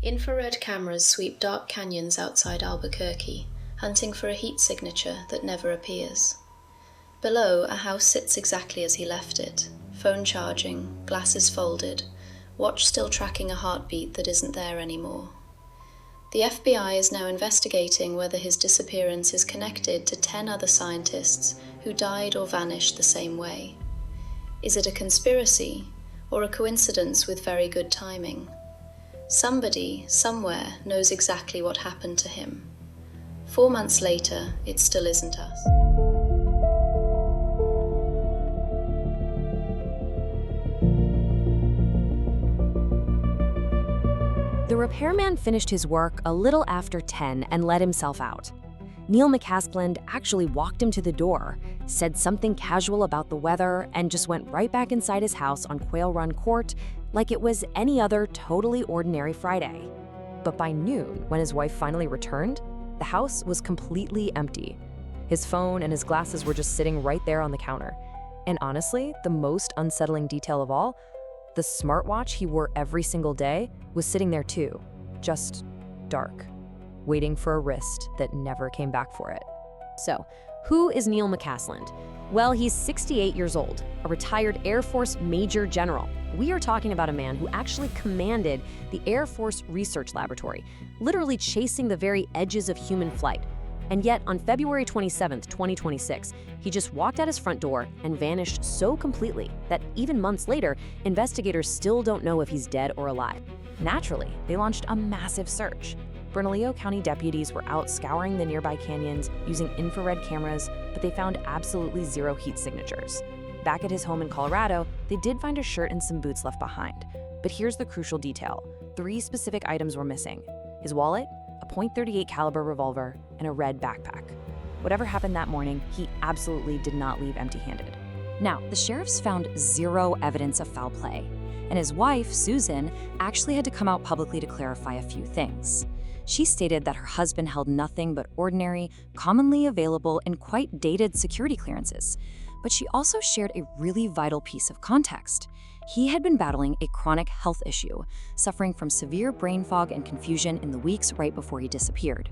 Infrared cameras sweep dark canyons outside Albuquerque, hunting for a heat signature that never appears. Below, a house sits exactly as he left it, phone charging, glasses folded, watch still tracking a heartbeat that isn't there anymore. The FBI is now investigating whether his disappearance is connected to 10 other scientists who died or vanished the same way. Is it a conspiracy, or a coincidence with very good timing? Somebody, somewhere, knows exactly what happened to him. 4 months later, it still isn't us. The repairman finished his work a little after 10 and let himself out. Neil McCasland actually walked him to the door, said something casual about the weather, and just went right back inside his house on Quail Run Court like it was any other totally ordinary Friday. But by noon, when his wife finally returned, the house was completely empty. His phone and his glasses were just sitting right there on the counter. And honestly, the most unsettling detail of all, the smartwatch he wore every single day was sitting there too, just dark, waiting for a wrist that never came back for it. So, who is Neil McCasland? Well, he's 68 years old, a retired Air Force Major General. We are talking about a man who actually commanded the Air Force Research Laboratory, literally chasing the very edges of human flight. And yet, on February 27, 2026, he just walked out his front door and vanished so completely that even months later, investigators still don't know if he's dead or alive. Naturally, they launched a massive search. Bernalillo County deputies were out scouring the nearby canyons using infrared cameras, but they found absolutely zero heat signatures. Back at his home in Colorado, they did find a shirt and some boots left behind. But here's the crucial detail. 3 specific items were missing: his wallet, a .38 caliber revolver, and a red backpack. Whatever happened that morning, he absolutely did not leave empty-handed. Now, the sheriffs found zero evidence of foul play, and his wife, Susan, actually had to come out publicly to clarify a few things. She stated that her husband held nothing but ordinary, commonly available, and quite dated security clearances. But she also shared a really vital piece of context. He had been battling a chronic health issue, suffering from severe brain fog and confusion in the weeks right before he disappeared.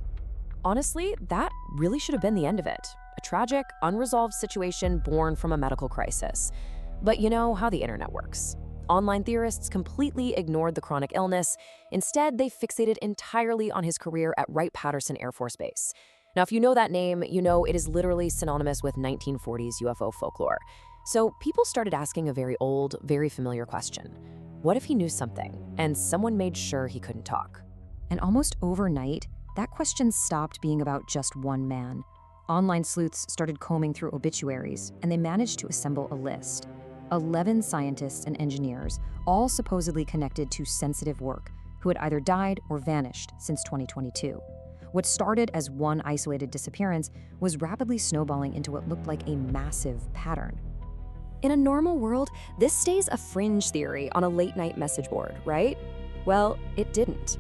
Honestly, that really should have been the end of it. A tragic, unresolved situation born from a medical crisis. But you know how the internet works. Online theorists completely ignored the chronic illness. Instead, they fixated entirely on his career at Wright-Patterson Air Force Base. Now, if you know that name, you know it is literally synonymous with 1940s UFO folklore. So people started asking a very old, very familiar question. What if he knew something, and someone made sure he couldn't talk? And almost overnight, that question stopped being about just one man. Online sleuths started combing through obituaries, and they managed to assemble a list. 11 scientists and engineers, all supposedly connected to sensitive work, who had either died or vanished since 2022. What started as one isolated disappearance was rapidly snowballing into what looked like a massive pattern. In a normal world, this stays a fringe theory on a late-night message board, right? Well, it didn't.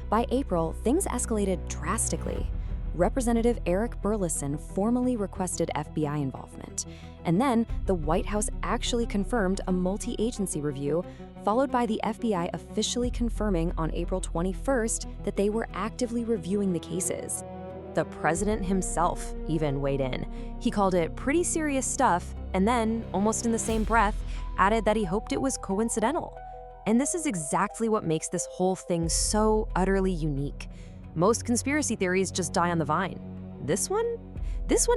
By April, things escalated drastically. Representative Eric Burleson formally requested FBI involvement. And then the White House actually confirmed a multi-agency review, followed by the FBI officially confirming on April 21st that they were actively reviewing the cases. The president himself even weighed in. He called it pretty serious stuff, and then, almost in the same breath, added that he hoped it was coincidental. And this is exactly what makes this whole thing so utterly unique. Most conspiracy theories just die on the vine. This one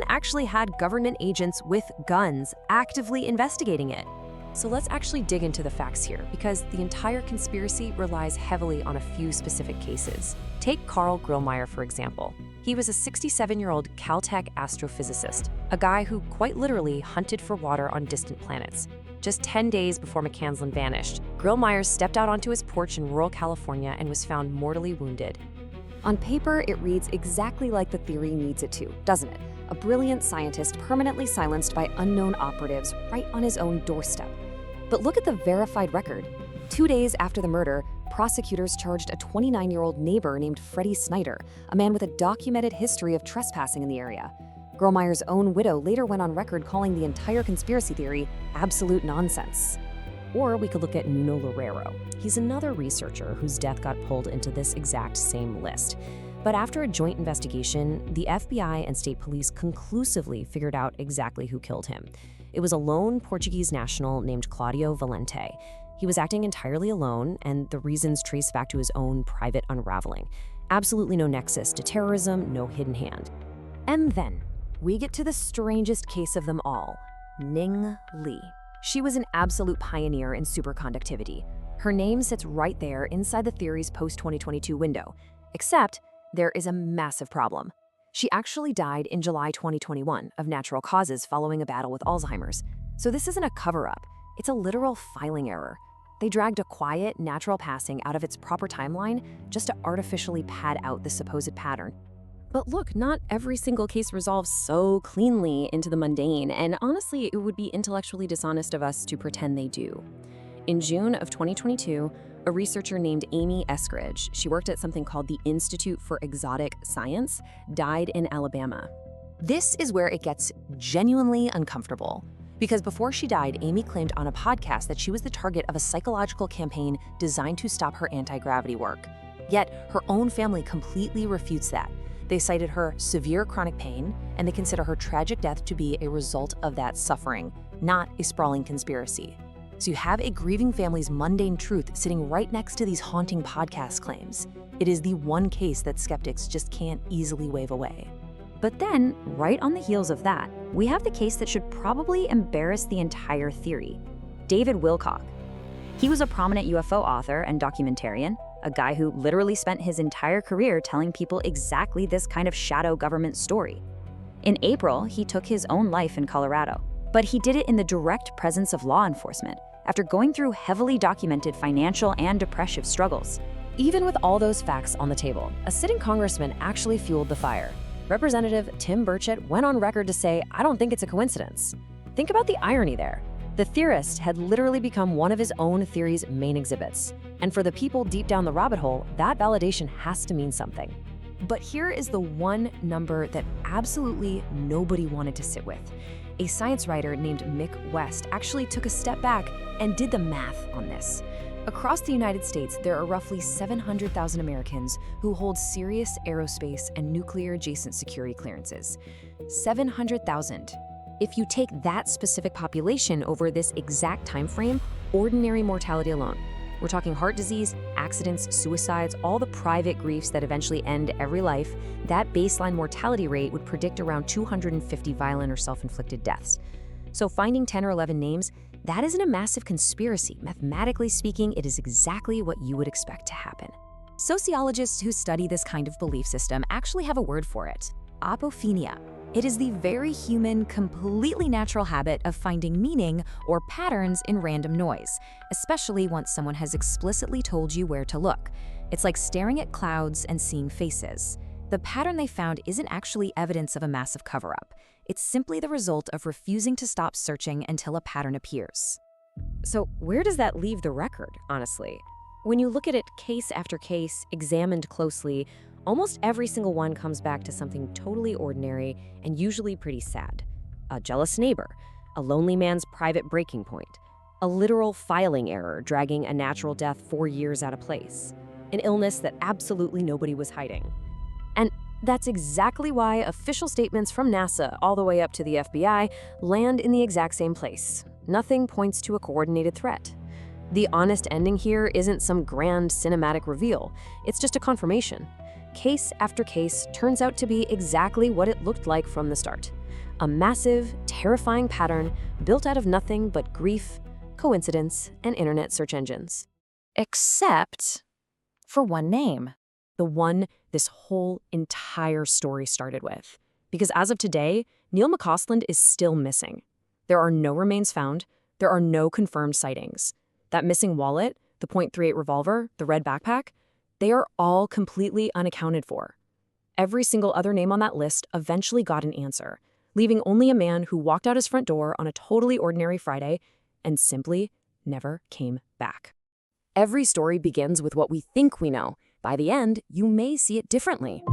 actually had government agents with guns actively investigating it. So let's actually dig into the facts here, because the entire conspiracy relies heavily on a few specific cases. Take Carl Grillmeyer, for example. He was a 67-year-old Caltech astrophysicist, a guy who quite literally hunted for water on distant planets. Just 10 days before McCasland vanished, Grillmeyer stepped out onto his porch in rural California and was found mortally wounded. On paper, it reads exactly like the theory needs it to, doesn't it? A brilliant scientist permanently silenced by unknown operatives right on his own doorstep. But look at the verified record. 2 days after the murder, prosecutors charged a 29-year-old neighbor named Freddie Snyder, a man with a documented history of trespassing in the area. Grillmeyer's own widow later went on record calling the entire conspiracy theory absolute nonsense. Or we could look at Nuno Loureiro. He's another researcher whose death got pulled into this exact same list. But after a joint investigation, the FBI and state police conclusively figured out exactly who killed him. It was a lone Portuguese national named Claudio Valente. He was acting entirely alone, and the reasons trace back to his own private unraveling. Absolutely no nexus to terrorism, no hidden hand. And then, we get to the strangest case of them all, Ning Li. She was an absolute pioneer in superconductivity. Her name sits right there inside the theory's post-2022 window, except there is a massive problem. She actually died in July 2021 of natural causes following a battle with Alzheimer's. So this isn't a cover-up, it's a literal filing error. They dragged a quiet, natural passing out of its proper timeline just to artificially pad out the supposed pattern. But look, not every single case resolves so cleanly into the mundane, and honestly, it would be intellectually dishonest of us to pretend they do. In June of 2022, a researcher named Amy Eskridge, she worked at something called the Institute for Exotic Science, died in Alabama. This is where it gets genuinely uncomfortable. Because before she died, Amy claimed on a podcast that she was the target of a psychological campaign designed to stop her anti-gravity work. Yet, her own family completely refutes that. They cited her severe chronic pain, and they consider her tragic death to be a result of that suffering, not a sprawling conspiracy. So you have a grieving family's mundane truth sitting right next to these haunting podcast claims. It is the one case that skeptics just can't easily wave away. But then, right on the heels of that, we have the case that should probably embarrass the entire theory. David Wilcock. He was a prominent UFO author and documentarian, a guy who literally spent his entire career telling people exactly this kind of shadow government story. In April, he took his own life in Colorado, but he did it in the direct presence of law enforcement, after going through heavily documented financial and depressive struggles. Even with all those facts on the table, a sitting congressman actually fueled the fire. Representative Tim Burchett went on record to say, "I don't think it's a coincidence." Think about the irony there. The theorist had literally become one of his own theory's main exhibits. And for the people deep down the rabbit hole, that validation has to mean something. But here is the one number that absolutely nobody wanted to sit with. A science writer named Mick West actually took a step back and did the math on this. Across the United States, there are roughly 700,000 Americans who hold serious aerospace and nuclear-adjacent security clearances. 700,000. If you take that specific population over this exact time frame, ordinary mortality alone, we're talking heart disease, accidents, suicides, all the private griefs that eventually end every life, that baseline mortality rate would predict around 250 violent or self-inflicted deaths. So finding 10 or 11 names, that isn't a massive conspiracy. Mathematically speaking, it is exactly what you would expect to happen. Sociologists who study this kind of belief system actually have a word for it: apophenia. It is the very human, completely natural habit of finding meaning or patterns in random noise, especially once someone has explicitly told you where to look. It's like staring at clouds and seeing faces. The pattern they found isn't actually evidence of a massive cover-up. It's simply the result of refusing to stop searching until a pattern appears. So where does that leave the record, honestly? When you look at it case after case, examined closely, almost every single one comes back to something totally ordinary and usually pretty sad. A jealous neighbor, a lonely man's private breaking point, a literal filing error dragging a natural death 4 years out of place, an illness that absolutely nobody was hiding. And that's exactly why official statements from NASA all the way up to the FBI land in the exact same place. Nothing points to a coordinated threat. The honest ending here isn't some grand cinematic reveal, it's just a confirmation. Case after case turns out to be exactly what it looked like from the start. A massive, terrifying pattern built out of nothing but grief, coincidence, and internet search engines. Except for one name. The one this whole entire story started with. Because as of today, Neil McCasland is still missing. There are no remains found. There are no confirmed sightings. That missing wallet, the .38 revolver, the red backpack, they are all completely unaccounted for. Every single other name on that list eventually got an answer, leaving only a man who walked out his front door on a totally ordinary Friday and simply never came back. Every story begins with what we think we know. By the end, you may see it differently.